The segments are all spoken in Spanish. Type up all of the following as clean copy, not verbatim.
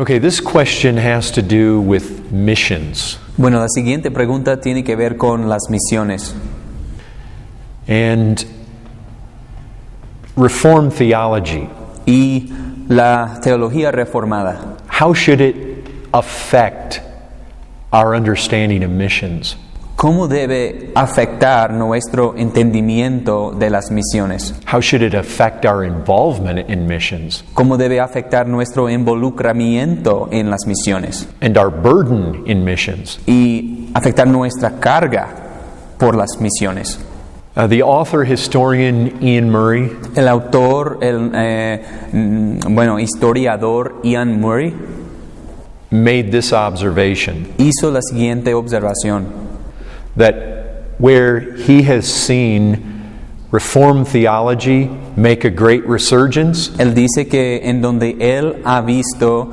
Okay, this question has to do with missions. Bueno, la siguiente pregunta tiene que ver con las misiones And Reformed theology. y la teología reformada. How should it affect our understanding of missions? ¿Cómo debe afectar nuestro entendimiento de las misiones? How should it affect our involvement in missions ¿Cómo debe afectar nuestro involucramiento en las misiones? and our burden in missions? Y afectar nuestra carga por las misiones. The author historian Ian Murray El autor, historiador Ian Murray made this observation hizo la siguiente observación: that where he has seen Reformed theology make a great resurgence, Él dice que en donde él ha visto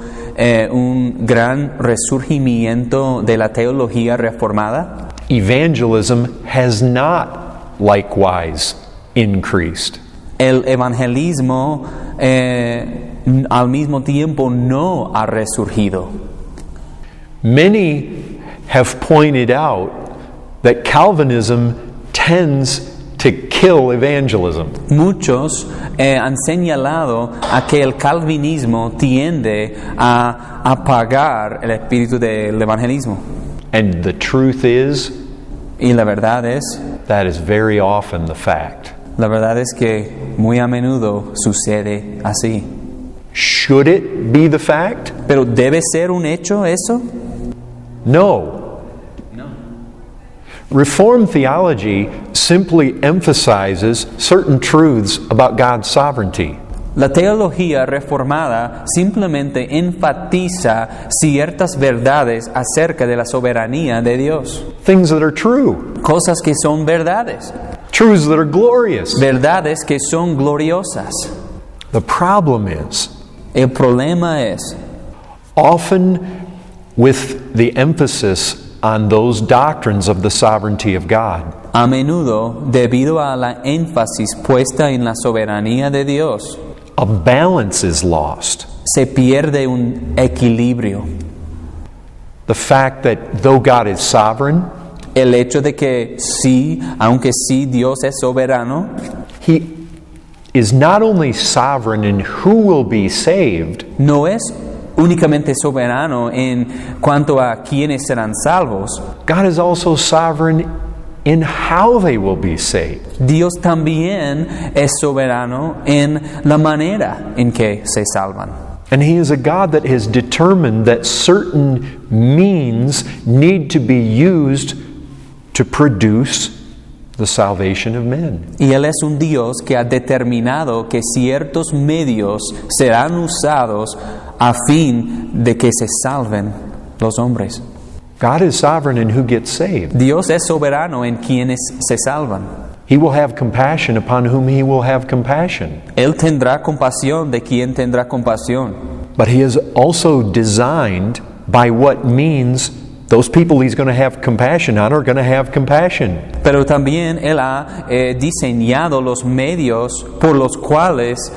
un gran resurgimiento de la teología reformada, evangelism has not likewise increased. el evangelismo al mismo tiempo no ha resurgido. Many have pointed out that Calvinism tends to kill evangelism. Muchos han señalado a que el calvinismo tiende a apagar el espíritu del evangelismo. And the truth is, Y la verdad es very often the fact. La verdad es que muy a menudo sucede así. Should it be the fact? ¿Pero debe ser un hecho eso? No. Reformed theology simply emphasizes certain truths about God's sovereignty. La teología reformada simplemente enfatiza ciertas verdades acerca de la soberanía de Dios. Things that are true. Cosas que son verdades. Truths that are glorious. Verdades que son gloriosas. The problem is, El problema es, often with the emphasis on those doctrines of the sovereignty of God, a menudo, debido a la énfasis puesta en la soberanía de Dios, a balance is lost. se pierde un equilibrio. The fact that though God is sovereign, El hecho de que sí, aunque sí Dios es soberano, He is not only sovereign in who will be saved, no es únicamente soberano en cuanto a quienes serán salvos. God is also sovereign in how they will be saved. Dios también es soberano en la manera en que se salvan. And He is a God that has determined that certain means need to be used to produce the salvation of men. Y Él es un Dios que ha determinado que ciertos medios serán usados a fin de que se salven los hombres. God is sovereign in who gets saved. Dios es soberano en quienes se salvan. He will have compassion upon whom He will have compassion. Él tendrá compasión de quien tendrá compasión. But He is also designed by what means those people He's going to have compassion on are going to have compassion. Pero también Él ha diseñado los medios por los cuales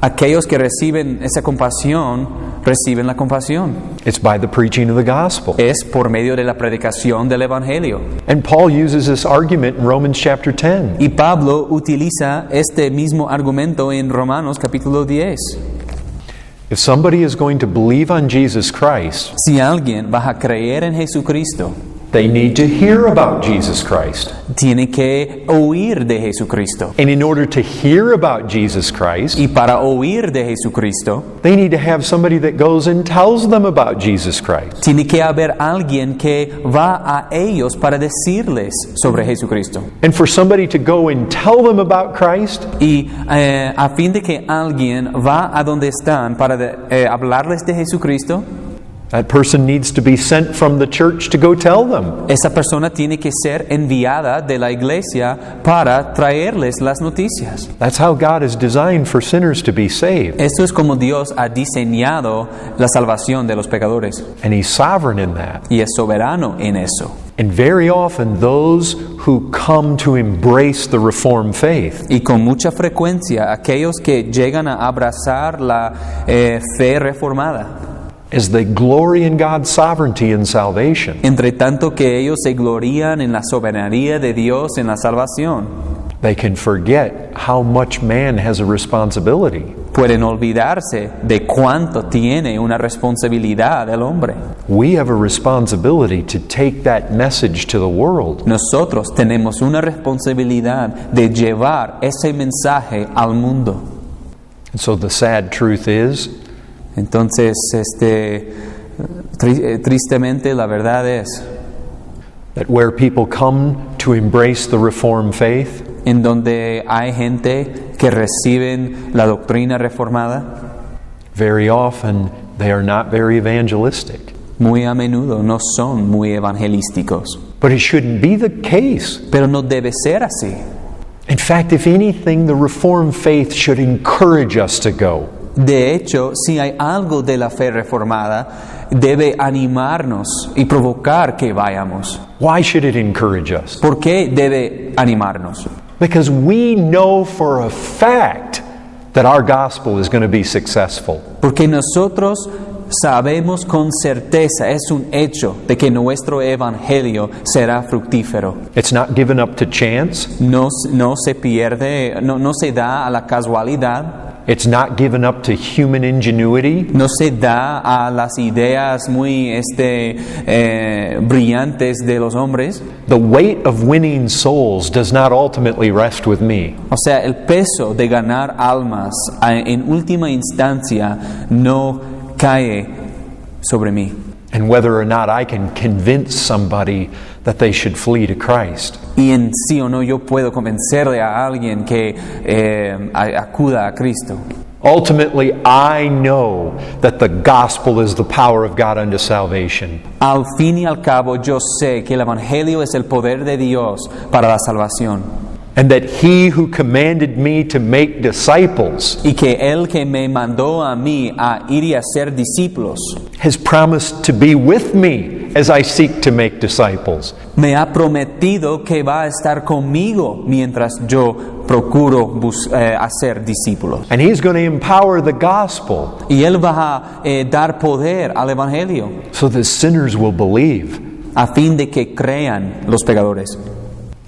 aquellos que reciben esa compasión reciben la compasión. It's by the preaching of the gospel. Es por medio de la predicación del Evangelio. And Paul uses this argument in Romans chapter 10. Y Pablo utiliza este mismo argumento en Romanos capítulo 10. If somebody is going to believe on Jesus Christ, Si alguien va a creer en Jesucristo, they need to hear about Jesus Christ. tiene que oír de Jesucristo. And in order to hear about Jesus Christ, Y para oír de Jesucristo, they need to have somebody that goes and tells them about Jesus Christ. tiene que haber alguien que va a ellos para decirles sobre Jesucristo. And for somebody to go and tell them about Christ, Y a fin de que alguien va a donde están para hablarles de Jesucristo, that person needs to be sent from the church to go tell them. esa persona tiene que ser enviada de la iglesia para traerles las noticias. That's how God is designed for sinners to be saved. Esto es como Dios ha diseñado la salvación de los pecadores. And He's sovereign in that. Y es soberano en eso. And very often those who come to embrace the Reformed faith Y con mucha frecuencia aquellos que llegan a abrazar la fe reformada as they glory in God's sovereignty and salvation, Entre tanto que ellos se glorían en la soberanía de Dios en la salvación, they can forget how much man has a responsibility. pueden olvidarse de cuánto tiene una responsabilidad el hombre. We have a responsibility to take that message to the world. Nosotros tenemos una responsabilidad de llevar ese mensaje al mundo. And so the sad truth is, Entonces, tristemente la verdad es, that where people come to embrace the Reformed faith, en donde hay gente que reciben la doctrina reformada, very often they are not very evangelistic. muy a menudo no son muy evangelísticos. But it shouldn't be the case. Pero no debe ser así. In fact, if anything, the Reformed faith should encourage us to go. De hecho, si hay algo de la fe reformada, debe animarnos y provocar que vayamos. Why should it encourage us? ¿Por qué debe animarnos? Because we know for a fact that our gospel is going to be successful. Porque nosotros sabemos con certeza, es un hecho, de que nuestro evangelio será fructífero. It's not given up to chance. No se pierde, no se da a la casualidad. It's not given up to human ingenuity. No se da a las ideas muy brillantes de los hombres. The weight of winning souls does not ultimately rest with me. O sea, el peso de ganar almas en última instancia no cae sobre mí. And whether or not I can convince somebody that they should flee to Christ. Y en sí o no yo puedo convencerle a alguien que acuda a Cristo. Ultimately, I know that the gospel is the power of God unto salvation. Al fin y al cabo yo sé que el evangelio es el poder de Dios para la salvación. And that he who commanded me to make disciples Y que Él que me mandó a mí a ir y a ser discípulos, has promised to be with me as I seek to make disciples. me ha prometido que va a estar conmigo mientras yo procuro hacer discípulos. And he's going to empower the gospel Y Él va a dar poder al evangelio so that sinners will believe. a fin de que crean los pecadores.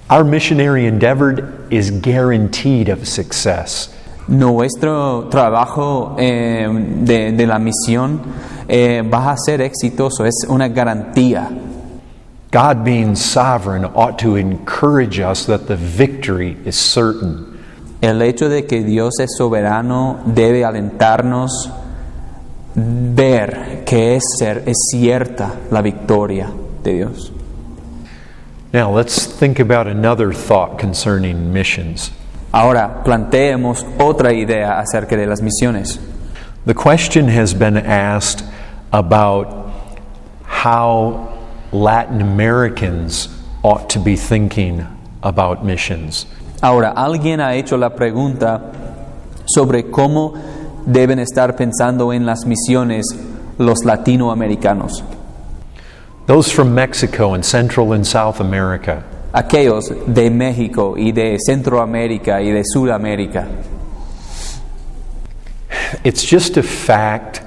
Our missionary endeavor is guaranteed of success. Nuestro trabajo de la misión va a ser exitoso, es una garantía. God being sovereign ought to encourage us that the victory is certain. El hecho de que Dios es soberano debe alentarnos ver que es cierta la victoria de Dios. Now let's think about another thought concerning missions. Ahora, planteemos otra idea acerca de las misiones. The question has been asked about how Latin Americans ought to be thinking about missions. Ahora, alguien ha hecho la pregunta sobre cómo deben estar pensando en las misiones los latinoamericanos. Those from Mexico and Central and South America. Aquellos de México y de Centroamérica y de Sudamérica. It's just a fact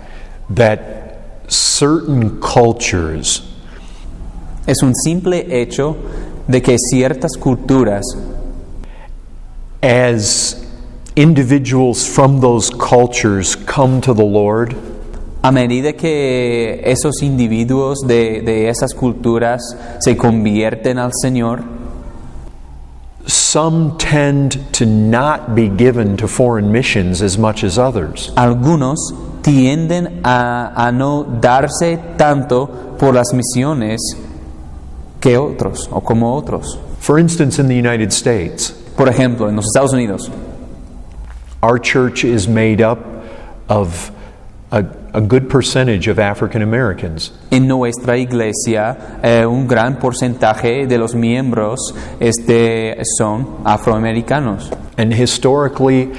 that certain cultures Es un simple hecho de que ciertas culturas, as individuals from those cultures come to the Lord, a medida que esos individuos de esas culturas se convierten al Señor, some tend to not be given to foreign missions as much as others. algunos tienden a no darse tanto por las misiones que otros o como otros. For instance, in the United States, Por ejemplo, en los Estados Unidos, our church is made up of a good percentage of African Americans. en nuestra iglesia un gran porcentaje de los miembros son afroamericanos. And historically,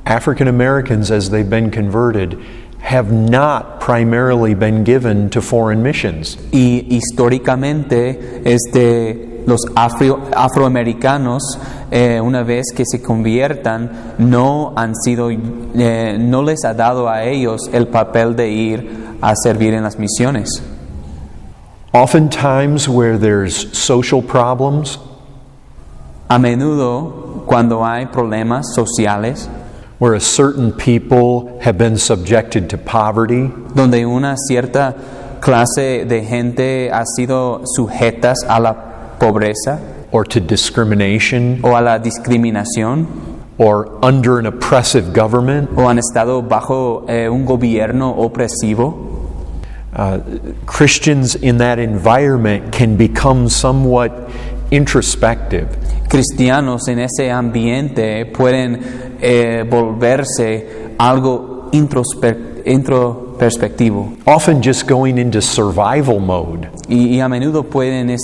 African Americans, as they've been converted, have not primarily been given to foreign missions. Y históricamente los afroamericanos una vez que se conviertan no les ha dado a ellos el papel de ir a servir en las misiones. Oftentimes, where there's social problems, A menudo, cuando hay problemas sociales, where a certain people have been subjected to poverty, donde una cierta clase de gente ha sido sujetas a la pobreza or to discrimination, o a la discriminación, or under an oppressive government, o han estado bajo un gobierno opresivo, Christians in that environment can become somewhat introspective. cristianos en ese ambiente pueden volverse algo introspectivo Often just going into survival mode. y a menudo pueden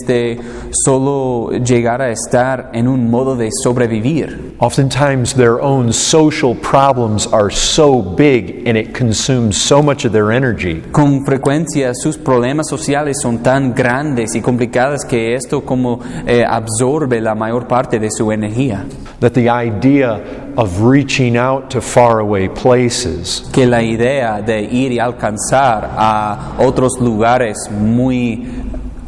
solo llegar a estar en un modo de sobrevivir. Oftentimes their own social problems are so big and it consumes so much of their energy Con frecuencia sus problemas sociales son tan grandes y complicados que esto como absorbe la mayor parte de su energía. that the idea of reaching out to faraway places, Que la idea de ir y alcanzar a otros lugares muy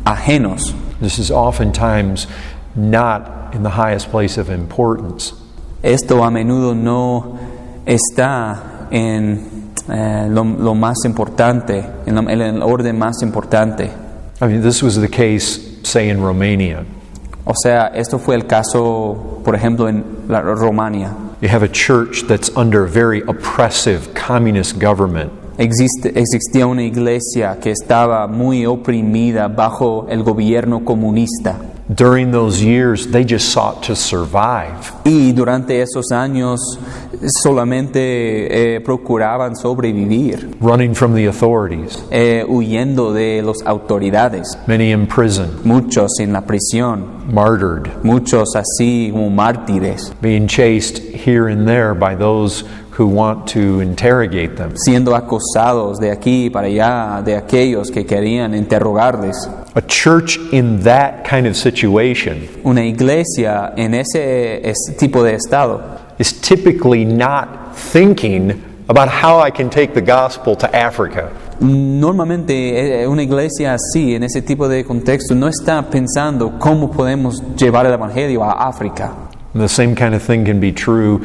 ajenos, this is oftentimes not in the highest place of importance. esto a menudo no está en lo más importante, en el orden más importante. I mean, this was the case, say, in Romania. O sea, esto fue el caso, por ejemplo, en la Romania. You have a church that's under a very oppressive communist government. Existía una iglesia que estaba muy oprimida bajo el gobierno comunista. During those years, they just sought to survive. Y durante esos años solamente procuraban sobrevivir, Running from the authorities, huyendo de las autoridades. many in prison, Muchos en la prisión, martyred, muchos así como mártires, being chased here and there by those who want to interrogate them. siendo acosados de aquí para allá de aquellos que querían interrogarles. A church in that kind of situation Una iglesia en ese tipo de estado is typically not thinking about how I can take the gospel to Africa. normalmente una iglesia así, en ese tipo de contexto, no está pensando cómo podemos llevar el evangelio a África. And the same kind of thing can be true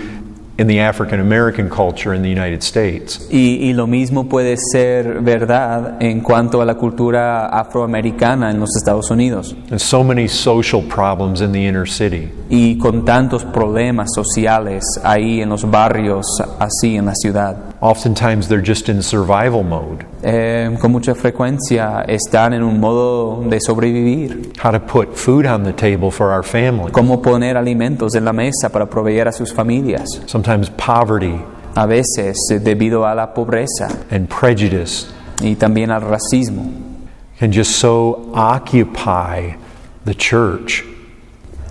in the African American culture in the United States. Y lo mismo puede ser verdad en cuanto a la cultura afroamericana en los Estados Unidos. There's so many social problems in the inner city. Y con tantos problemas sociales ahí en los barrios, así en la ciudad. Oftentimes they're just in survival mode. Con mucha frecuencia están en un modo de sobrevivir. How to put food on the table for our family. Cómo poner alimentos en la mesa para proveer a sus familias. Sometimes poverty A veces debido a la pobreza and prejudice y también al racismo. can just so occupy the church.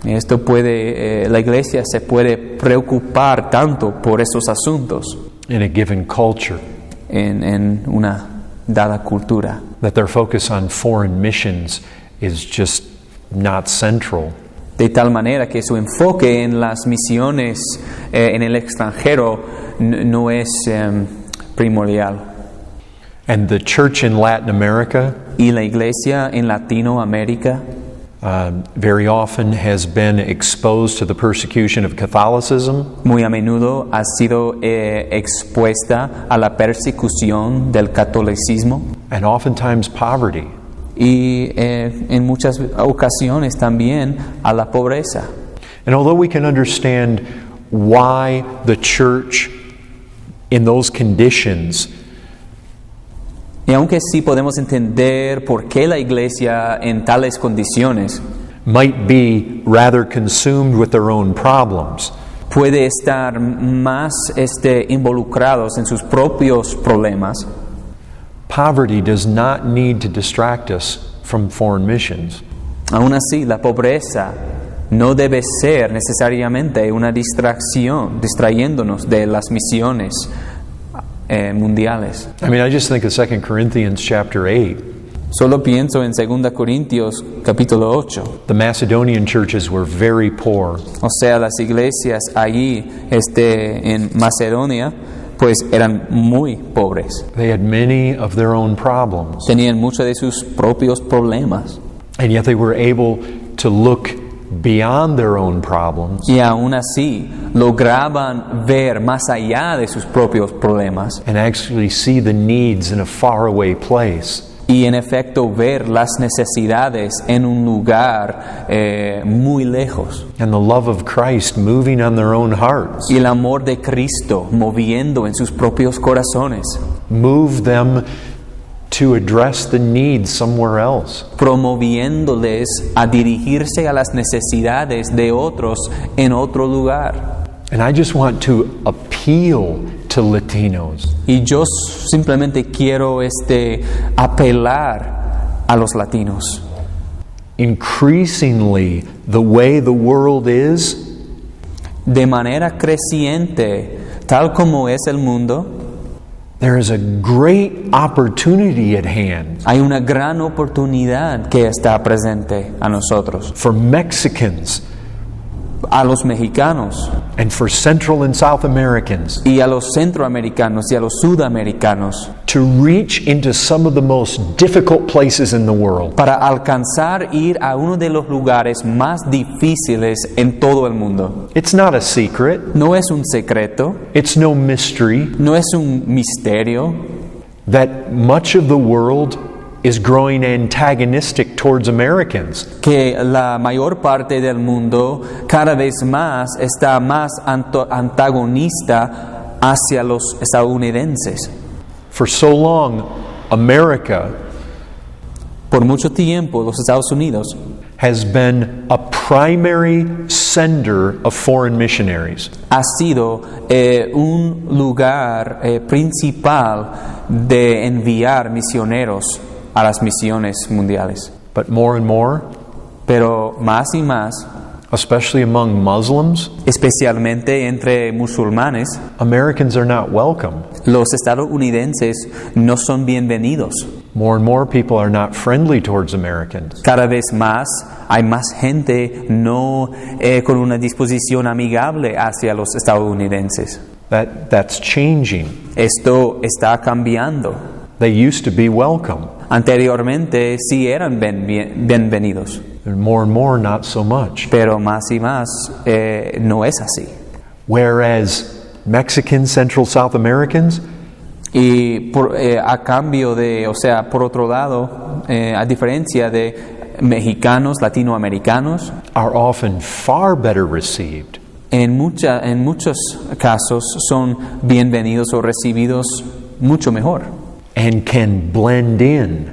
Esto la iglesia se puede preocupar tanto por esos asuntos In a given culture, en una dada cultura, that their focus on foreign missions is just not central. de tal manera que su enfoque en las misiones en el extranjero no es primordial. And the church in Latin America Y la iglesia en Latinoamérica very often has been exposed to the persecution of Catholicism muy a menudo ha sido expuesta a la persecución del catolicismo and oftentimes poverty. y en muchas ocasiones también a la pobreza. And although we can understand why the church in those conditions Y aunque sí podemos entender por qué la iglesia en tales condiciones might be rather consumed with their own problems, puede estar más involucrados en sus propios problemas, poverty does not need to distract us from foreign missions. aún así la pobreza no debe ser necesariamente una distracción, distrayéndonos de las misiones mundiales. I mean, I just think of 2 Corinthians chapter 8. Solo pienso en 2 Corintios capítulo 8. The Macedonian churches were very poor. O sea, las iglesias allí en Macedonia pues eran muy pobres. They had many of their own problems. Tenían muchos de sus propios problemas. And yet they were able to look beyond their own problems Y aún así lograban ver más allá de sus propios problemas and actually see the needs in a faraway place. y en efecto ver las necesidades en un lugar muy lejos. And the love of Christ moving on their own hearts Y el amor de Cristo moviendo en sus propios corazones, moved them to address the needs somewhere else. promoviéndoles a dirigirse a las necesidades de otros en otro lugar. And I just want to appeal to Latinos. Y yo simplemente quiero apelar a los latinos. Increasingly, the way the world is, De manera creciente, tal como es el mundo, there is a great opportunity at hand hay una gran oportunidad que está presente a nosotros, for Mexicans a los mexicanos and for Central and South Americans y a los centroamericanos y a los sudamericanos to reach into some of the most difficult places in the world para alcanzar ir a uno de los lugares más difíciles en todo el mundo. It's not a secret, No es un secreto, it's no mystery no es un misterio that much of the world is growing antagonistic towards Americans. que la mayor parte del mundo cada vez más está más antagonista hacia los estadounidenses. For so long, America Por mucho tiempo los Estados Unidos has been a primary sender of foreign missionaries. ha sido un lugar principal de enviar misioneros a las misiones mundiales. But more and more, Pero más y más, especially among Muslims, especialmente entre musulmanes, Americans are not welcome. los estadounidenses no son bienvenidos. More and more people are not friendly towards Americans. Cada vez más hay más gente no con una disposición amigable hacia los estadounidenses. That's changing. Esto está cambiando. They used to be welcome. Anteriormente sí eran bienvenidos, And more, not so much. pero más y más no es así. Whereas Mexicans, Central South Americans, Y a cambio de, o sea, por otro lado, a diferencia de mexicanos, latinoamericanos, are often far better received. en muchos casos son bienvenidos o recibidos mucho mejor. And can blend in.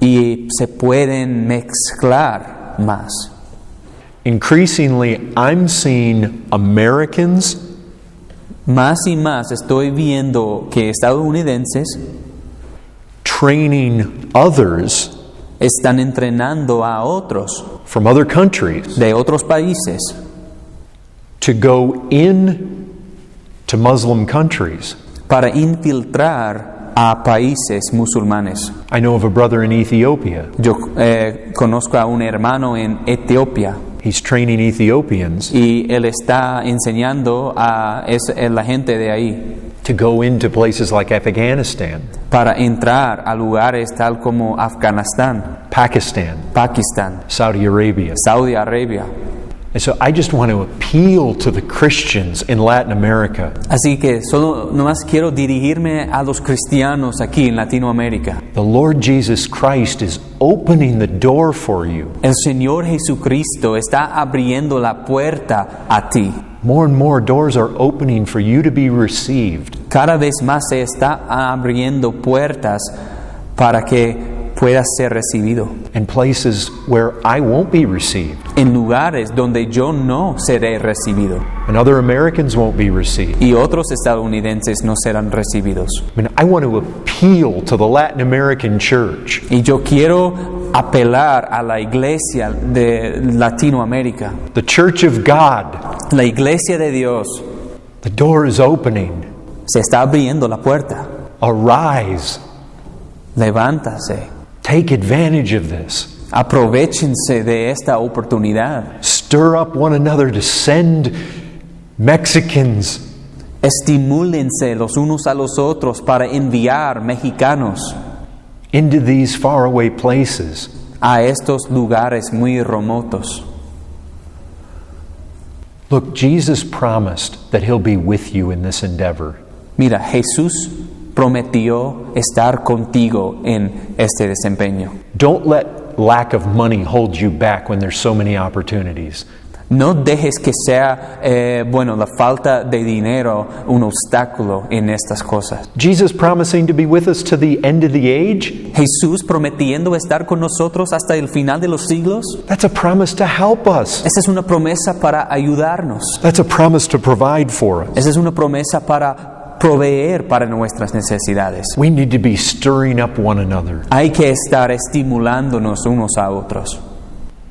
Y se pueden mezclar más. Increasingly, I'm seeing Americans Más y más estoy viendo que estadounidenses training others están entrenando a otros from other countries de otros países to go in to Muslim countries. para infiltrar a países musulmanes. I know of a brother in Ethiopia. Yo conozco a un hermano en Etiopía He's training Ethiopians y él está enseñando a la gente de ahí to go into places like Afghanistan, para entrar a lugares tal como Afganistán, Pakistan, Pakistán, Saudi Arabia. Saudi Arabia. And so I just want to appeal to the Christians in Latin America Así que solo nomás quiero dirigirme a los cristianos aquí en Latinoamérica. The Lord Jesus Christ is opening the door for you. El Señor Jesucristo está abriendo la puerta a ti. More and more doors are opening for you to be received. Cada vez más se está abriendo puertas para que puedas ser recibido. And places where I won't be received. En lugares donde yo no seré recibido. And other Americans won't be received. Y otros estadounidenses no serán recibidos. I mean, I want to appeal to the Latin American church. Y yo quiero apelar a la iglesia de Latinoamérica. The church of God. La iglesia de Dios. The door is opening. Se está abriendo la puerta. Arise. Levántase. Take advantage of this. Aprovéchense de esta oportunidad. Stir up one another to send Mexicans Estimúlense los unos a los otros para enviar mexicanos into these faraway places. a estos lugares muy remotos. Look, Jesus promised that He'll be with you in this endeavor. Mira, Jesús prometió estar contigo en este desempeño. Don't let lack of money hold you back when there's so many opportunities. No dejes que sea, la falta de dinero un obstáculo en estas cosas. Jesus promising to be with us to the end of the age, Jesús prometiendo estar con nosotros hasta el final de los siglos. that's a promise to help us. Esa es una promesa para ayudarnos. That's a promise to provide for us. Esa es una promesa para proveer para nuestras necesidades. We need to be stirring up one another. Hay que estar estimulándonos unos a otros.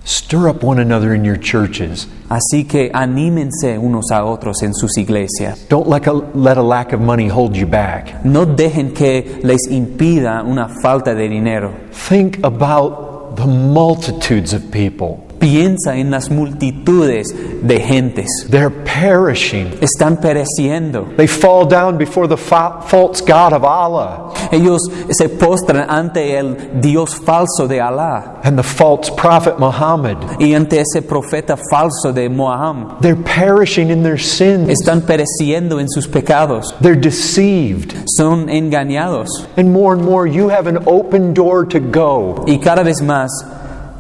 Stir up one another in your churches. Así que anímense unos a otros en sus iglesias. Don't let a lack of money hold you back. No dejen que les impida una falta de dinero. Think about the multitudes of people. Piensa en las multitudes de gentes. They're perishing. Están pereciendo. They fall down before the false god of Allah Ellos se postran ante el Dios falso de Alá and the false prophet Muhammad. y ante ese profeta falso de Muhammad. They're perishing in their sins. Están pereciendo en sus pecados. They're deceived. Son engañados. And more, you have an open door to go. Y cada vez más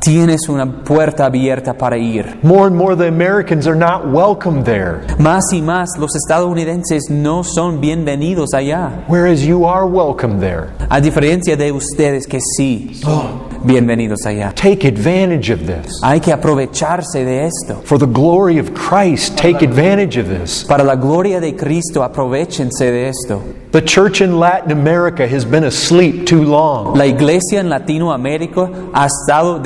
tienes una puerta abierta para ir. More and more, the Americans are not welcome there, Más y más los estadounidenses no son bienvenidos allá. whereas you are welcome there. A diferencia de ustedes que sí son bienvenidos allá. Take advantage of this. Hay que aprovecharse de esto. For the glory of Christ, take advantage of this. Para la gloria de Cristo, aprovechense de esto. The church in Latin America has been asleep too long. La iglesia en Latinoamérica ha estado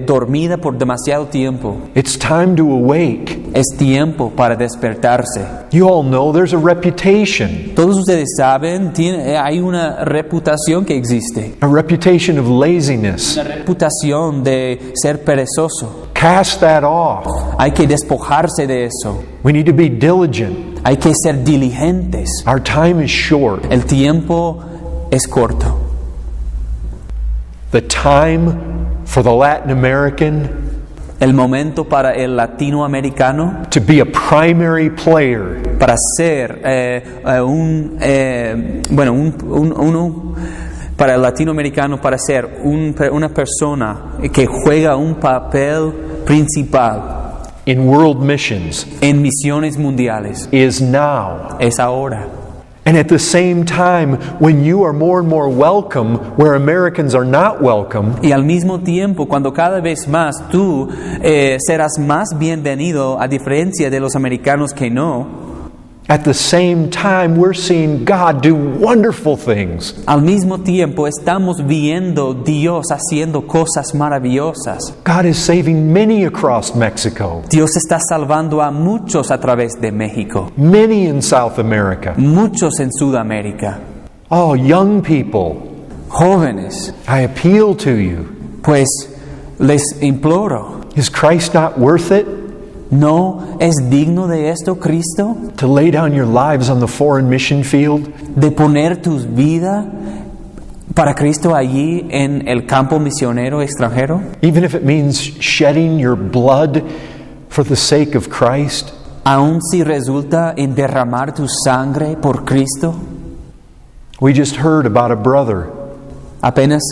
dormida por demasiado tiempo. It's time to awake. Es tiempo para despertarse. You all know there's a reputation, Todos ustedes saben, hay una reputación que existe. a reputation of laziness. Una reputación de ser perezoso. Cast that off. Hay que despojarse de eso. We need to be diligent. Hay que ser diligentes. Our time is short. El tiempo es corto. The time for the Latin American El momento para el latinoamericano to be a primary player para ser para el latinoamericano para ser una persona que juega un papel principal in world missions en misiones mundiales is now. es ahora. And at the same time, when you are more and more welcome where Americans are not welcome, Y al mismo tiempo, cuando cada vez más tú serás más bienvenido a diferencia de los americanos que no, at the same time we're seeing God do wonderful things. al mismo tiempo estamos viendo Dios haciendo cosas maravillosas. God is saving many across Mexico, Dios está salvando a muchos a través de México, many in South America. muchos en Sudamérica. Oh, young people, Jóvenes, I appeal to you. pues les imploro, Is Christ not worth it? ¿no es digno de esto Cristo? To lay down your lives on the foreign mission field? De poner tu vida para Cristo allí en el campo misionero extranjero? Even if it means shedding your blood for the sake of Christ? Aun si resulta en derramar tu sangre por Cristo. We just heard about a brother, Apenas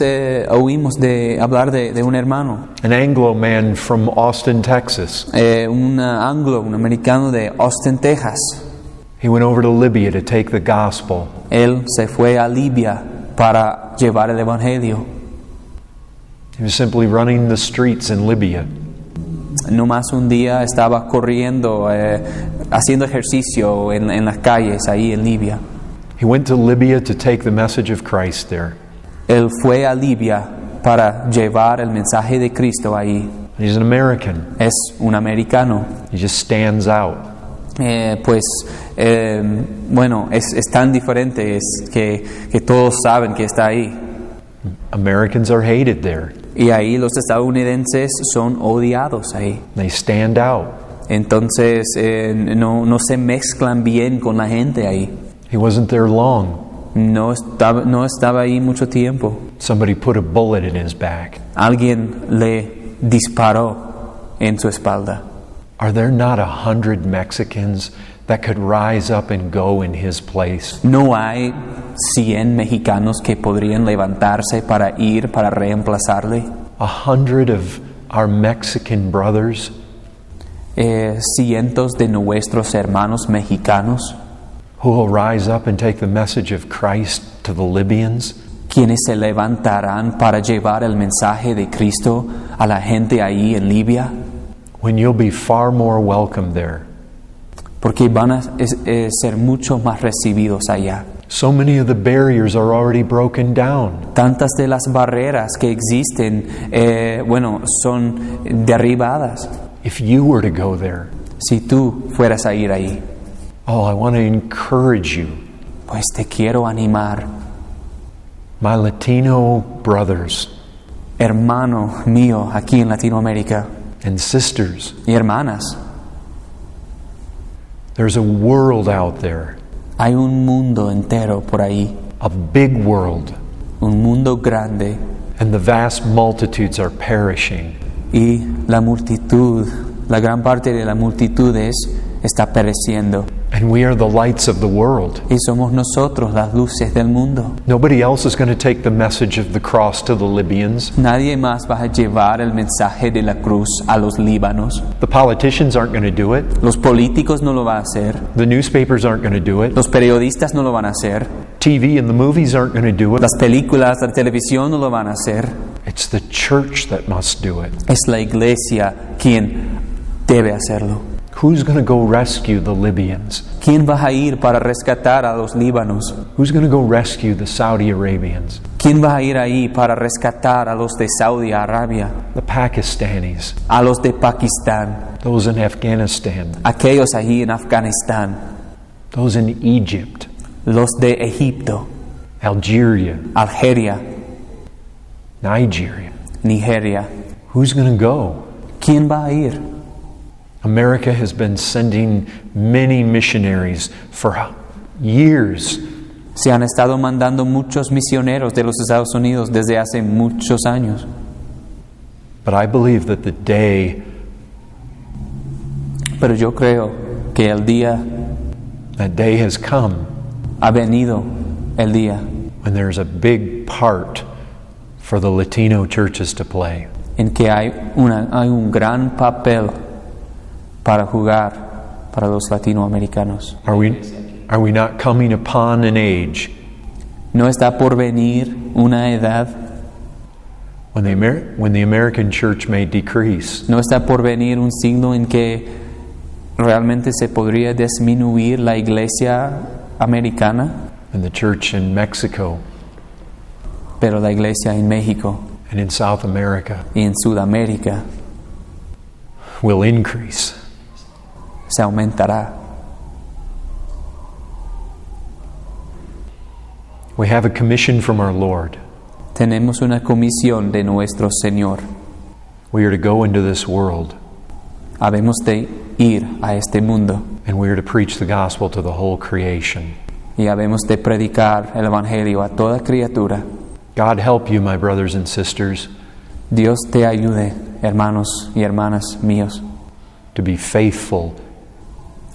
oímos de hablar de un hermano, an Anglo man from Austin, Texas. un americano de Austin, Texas. He went over to Libya to take the gospel. Él se fue a Libia para llevar el evangelio. He was simply running the streets in Libya. No más un día estaba corriendo, haciendo ejercicio en las calles ahí en Libia. He went to Libya to take the message of Christ there. Él fue a Libia para llevar el mensaje de Cristo ahí. He's an American. Es un americano. He just stands out. Es tan diferente es que todos saben que está ahí. Americans are hated there. Y ahí los estadounidenses son odiados ahí. They stand out. Entonces no se mezclan bien con la gente ahí. He wasn't there long. No estaba ahí mucho tiempo. Somebody put a bullet in his back. Alguien le disparó en su espalda. Are there not 100 Mexicans that could rise up and go in his place? ¿No hay 100 mexicanos que podrían levantarse para ir, para reemplazarle? 100 of our Mexican brothers Cientos de nuestros hermanos mexicanos who will rise up and take the message of Christ to the Libyans? quienes se levantarán para llevar el mensaje de Cristo a la gente ahí en Libia, When you'll be far more welcome there. porque van a ser mucho más recibidos allá. So many of the barriers are already broken down. Tantas de las barreras que existen, son derribadas. If you were to go there, Si tú fueras a ir ahí, I want to encourage you, pues te quiero animar, my Latino brothers hermano mío aquí en Latinoamérica and sisters. y hermanas. There's a world out there, Hay un mundo entero por ahí, a big world, un mundo grande, and the vast multitudes are perishing. y la multitud, la gran parte de la multitud está pereciendo. And we are the lights of the world. Y somos nosotros las luces del mundo. Nobody else is going to take the message of the cross to the Libyans. Nadie más va a llevar el mensaje de la cruz a los líbanos. The politicians aren't going to do it. Los políticos no lo van a hacer. The newspapers aren't going to do it. Los periodistas no lo van a hacer. TV and the movies aren't going to do it. Las películas, la televisión no lo van a hacer. It's the church that must do it. Es la iglesia quien debe hacerlo. Who's going to go rescue the Libyans? ¿Quién va a ir para rescatar a los líbanos? Who's going to go rescue the Saudi Arabians, ¿Quién va a ir ahí para rescatar a los de Saudi Arabia, the Pakistanis, a los de Pakistán, those in Afghanistan, aquellos ahí en Afganistán, those in Egypt, los de Egipto, Algeria, Algeria, Nigeria? Nigeria? Who's going to go? ¿Quién va a ir? America has been sending many missionaries for years. Se han estado mandando muchos misioneros de los Estados Unidos desde hace muchos años. But I believe that the day, Pero yo creo que that day has come ha venido el día when there's a big part for the Latino churches to play. en que hay un gran papel para jugar para los latinoamericanos. Are we not coming upon an age ¿No está por venir una edad? when the American church may decrease? ¿No está por venir un signo en que realmente se podría disminuir la iglesia americana, And the church in Mexico pero la iglesia en México and in South America y en Sudamérica will increase? se aumentará? We have a commission from our Lord. Tenemos una comisión de nuestro Señor. We are to go into this world Habemos de ir a este mundo and we are to preach the gospel to the whole creation. y habemos de predicar el Evangelio a toda criatura. God help you, my brothers and sisters, Dios te ayude, hermanos y hermanas míos, to be faithful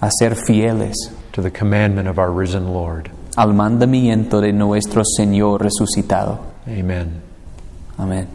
a ser fieles to the commandment of our risen Lord. al mandamiento de nuestro Señor resucitado. Amen. Amén.